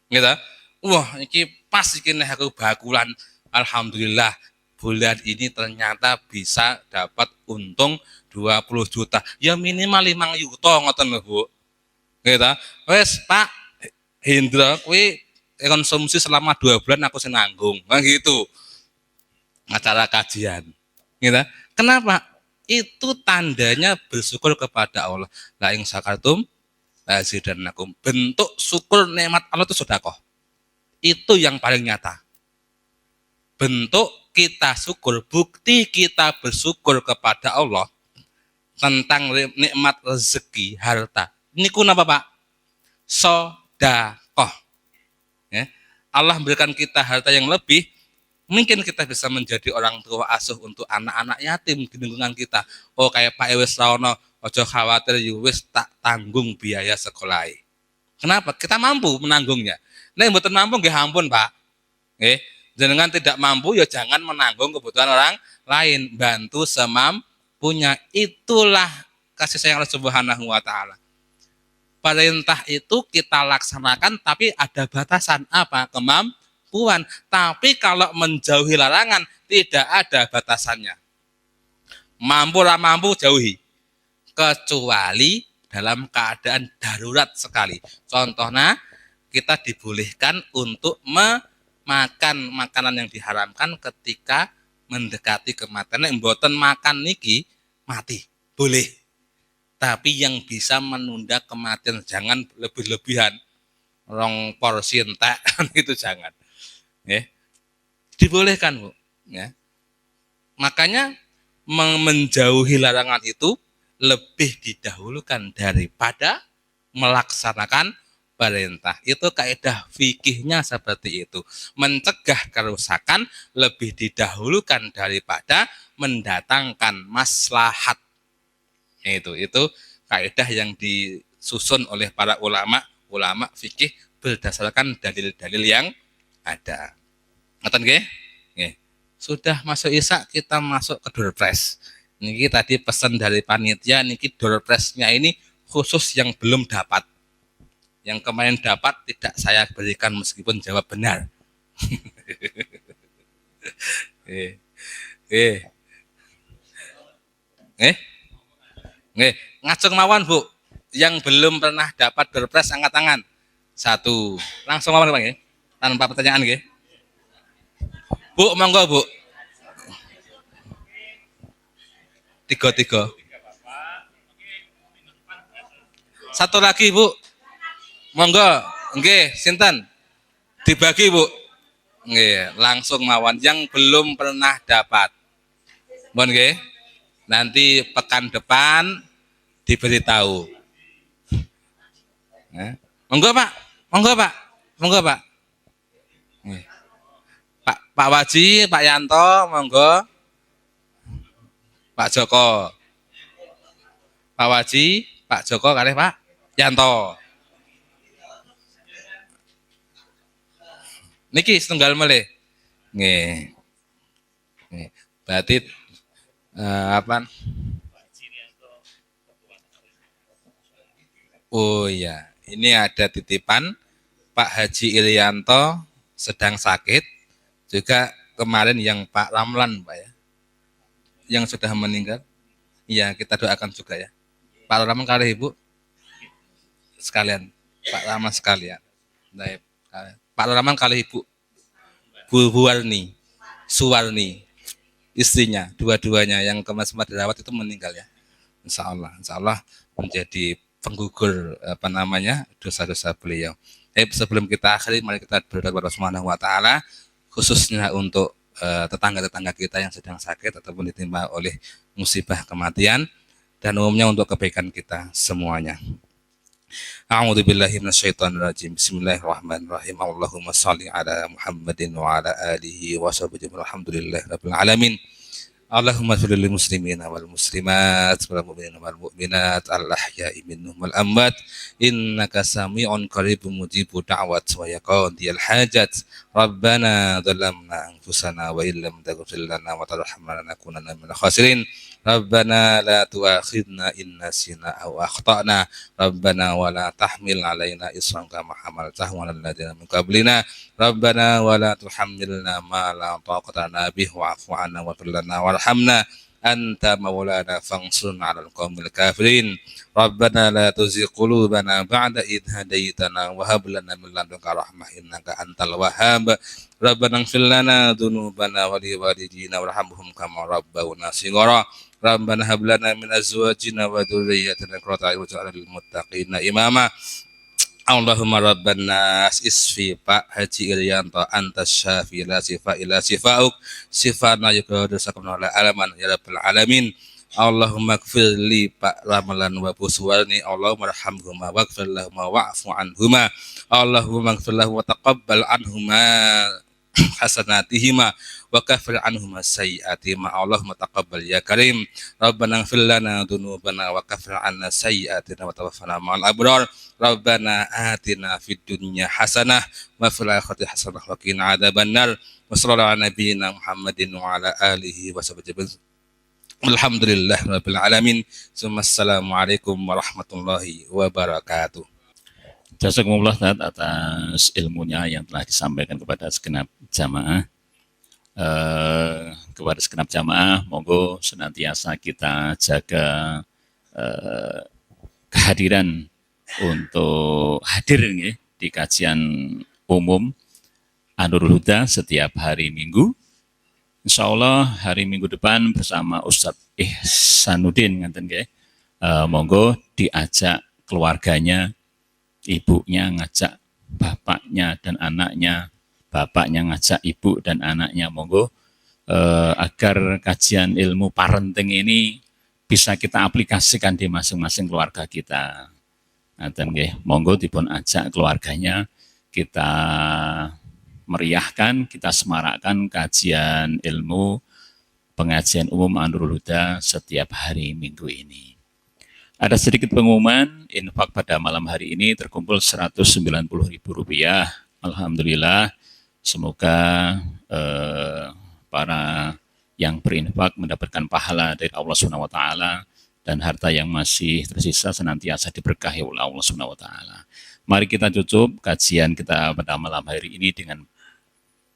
Gitu. Wah, iki pas iki nek aku bakulan. Alhamdulillah. Bulan ini ternyata bisa dapat untung 20 juta. Ya minimal 5 juta ngoten lho, Bu. Gitu. Wes, Pak Hendra kuwi konsumsi selama 2 bulan aku sing nanggung. Kan gitu. Acara kajian. Gitu. Kenapa? Itu tandanya bersyukur kepada Allah. La ing sakartum la azidannakum. Bentuk syukur nikmat Allah itu sedekah. Itu yang paling nyata. Bentuk kita syukur, bukti kita bersyukur kepada Allah tentang nikmat rezeki, harta. Niku napa Pak? Sedekah. Ya. Allah memberikan kita harta yang lebih, mungkin kita bisa menjadi orang tua asuh untuk anak-anak yatim di lingkungan kita. Oh kayak Pak wis ra ono, aja khawatir wis tak tanggung biaya sekolah. Kenapa? Kita mampu menanggungnya. Nek mboten mampu nggih ampun, Pak. Nggih. Jenengan tidak mampu ya jangan menanggung kebutuhan orang lain, bantu semampunya. Itulah kasih sayang Allah Subhanahu wa taala. Perintah itu kita laksanakan tapi ada batasan apa? Kemampuan. Tapi kalau menjauhi larangan tidak ada batasannya. Mampu lah mampu jauhi. Kecuali dalam keadaan darurat sekali. Contohnya kita dibolehkan untuk makan makanan yang diharamkan ketika mendekati kematian. Nek mboten makan niki mati, boleh. Tapi yang bisa menunda kematian jangan lebih-lebihan. Rong porsi entek itu jangan. Ya. Dibolehkan, Bu. Ya. Makanya menjauhi larangan itu lebih didahulukan daripada melaksanakan perintah. Itu kaidah fikihnya seperti itu. Mencegah kerusakan lebih didahulukan daripada mendatangkan maslahat. Itu kaidah yang disusun oleh para ulama fikih berdasarkan dalil-dalil yang ada. Ngoten nggih? Nggih. Sudah masuk Isya, kita masuk ke door prize. Niki tadi pesan dari panitia, niki door prize-nya ini khusus yang belum dapat. Yang kemarin dapat tidak saya berikan meskipun jawab benar. Ngajeng mawon Bu. Yang belum pernah dapat door prize angkat tangan. 1. Langsung mawon Pak nggih. Tanpa pertanyaan nggih. Bu, monggo Bu. 3. Satu lagi Bu. Monggo. Nggih, sinten? Dibagi Bu. Nggih, langsung mawon yang belum pernah dapat. Mohon nggih. Nanti pekan depan diberitahu. Monggo Pak. Monggo Pak. Monggo Pak. Nggih. Pak Waji, Pak Yanto, monggo. Pak Joko. Pak Waji, Pak Joko kalih Pak Yanto. Niki setunggal melih. Nggih. Nggih. Berarti apa? Oh iya, ini ada titipan Pak Haji Irianto sedang sakit. Juga kemarin yang Pak Ramlan Pak ya. Yang sudah meninggal. Iya, kita doakan juga ya. Pak Ramlan kali Ibu sekalian. Pak Ramlan sekalian. Baik. Pak Ramlan kali Ibu Bu Warni, Suwarni, istrinya, dua-duanya yang kemarin sempat dirawat itu meninggal ya. Insya Allah menjadi penggugur dosa-dosa beliau. Sebelum kita akhiri, mari kita berdoa kepada Allah Subhanahu Wa Taala, khususnya untuk tetangga-tetangga kita yang sedang sakit ataupun ditimpa oleh musibah kematian, dan umumnya untuk kebaikan kita semuanya. A'udzu billahi minasyaitonir rajim. Bismillahirrahmanirrahim. Allahumma shalli ala Muhammadin wa ala alihi wa sahbihi walhamdulillahirabbil alamin. Allahumma shalli lil muslimina wal muslimat wal mu'minina wal mu'minat al ahya'i minhum wal amwat innaka sami'un qaribun mujibud da'wat wa yaqdiyal hajat. Rabbana dzalamna anfusana wa illam taghfir lana wa tarhamna lanakunanna minal khasirin. Rabbana la tu'akhidna in nasina aw akhtana. Rabbana wa la tahmil alaina isran kama hamaltahu 'alal ladzina min qablina. Rabbana wa la tuhammilna ma la taqata lana bihi wa'fu 'anna waghfir lana warhamna anta maulana fansurna 'alal qaumil kafirin. Rabbana la tuzigh qulubana ba'da idh hadaitana wa hab lana min ladunka rahmah innaka antal wahhab. Rabbana ighfir lana dzunubana wa li walidina warhamhum kama rabbawna shighara. Rabbana hab lana min azwajina wa dzurriyyatina qurrata a'yun waj'alna lil muttaqina imama. Allahumma rabban nas isfi Pak Haji Irianto antas syafi la sifa ila sifauk sifana yuqadir sakamna ala alaman ya rabbal alamin. Allahumma gfir li Pak Ramalan wa Buswarni. Allahumma rahamhuma waghfir lahuma wa'fu anhuma. Allahumma gfir lahu wa taqabbal anhuma hasanatihima wa kafir anhuma sayyi'atihima. Allahumma taqabbal ya karim. Rabbana ighfir lana dzunubana wa kafir 'anna sayyi'atina wa tawaffana ma'al abrar. Rabbana atina fid dunya hasanah wa fil akhirati hasanah wa qina adzabannar. Wa sallallahu ala nabiyyina Muhammadin wa ala alihi wa sahbihi. Alhamdulillahirabbil alamin. Assalamualaikum warahmatullahi wabarakatuh. Jazakumullah atas ilmunya yang telah disampaikan kepada segenap jamaah. Kepada segenap jamaah, monggo senantiasa kita jaga kehadiran untuk hadir di kajian umum An-Nurul Huda setiap hari Minggu. Insya Allah hari Minggu depan bersama Ustadz Ihsanuddin, monggo diajak keluarganya, ibunya ngajak bapaknya dan anaknya, bapaknya ngajak ibu dan anaknya, monggo agar kajian ilmu parenting ini bisa kita aplikasikan di masing-masing keluarga kita. Monggo dipun ajak keluarganya, kita meriahkan, kita semarakkan kajian ilmu pengajian umum An-Nurul Huda setiap hari Minggu ini. Ada sedikit pengumuman, infak pada malam hari ini terkumpul Rp190.000. Alhamdulillah, semoga para yang berinfak mendapatkan pahala dari Allah Subhanahu wa taala dan harta yang masih tersisa senantiasa diberkahi oleh Allah Subhanahu wa taala. Mari kita tutup kajian kita pada malam hari ini dengan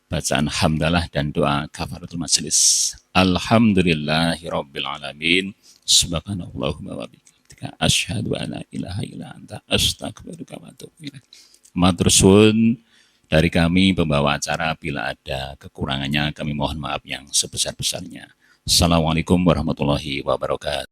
bacaan hamdalah dan doa kafaratul majelis. Alhamdulillahirabbil alamin. Subhanallahumma wa bihamdika asyhadu an la ilaha illa anta astaghfiruka wa atubu ilaik. Matur suwun dari kami pembawa acara, bila ada kekurangannya kami mohon maaf yang sebesar-besarnya. Assalamualaikum warahmatullahi wabarakatuh.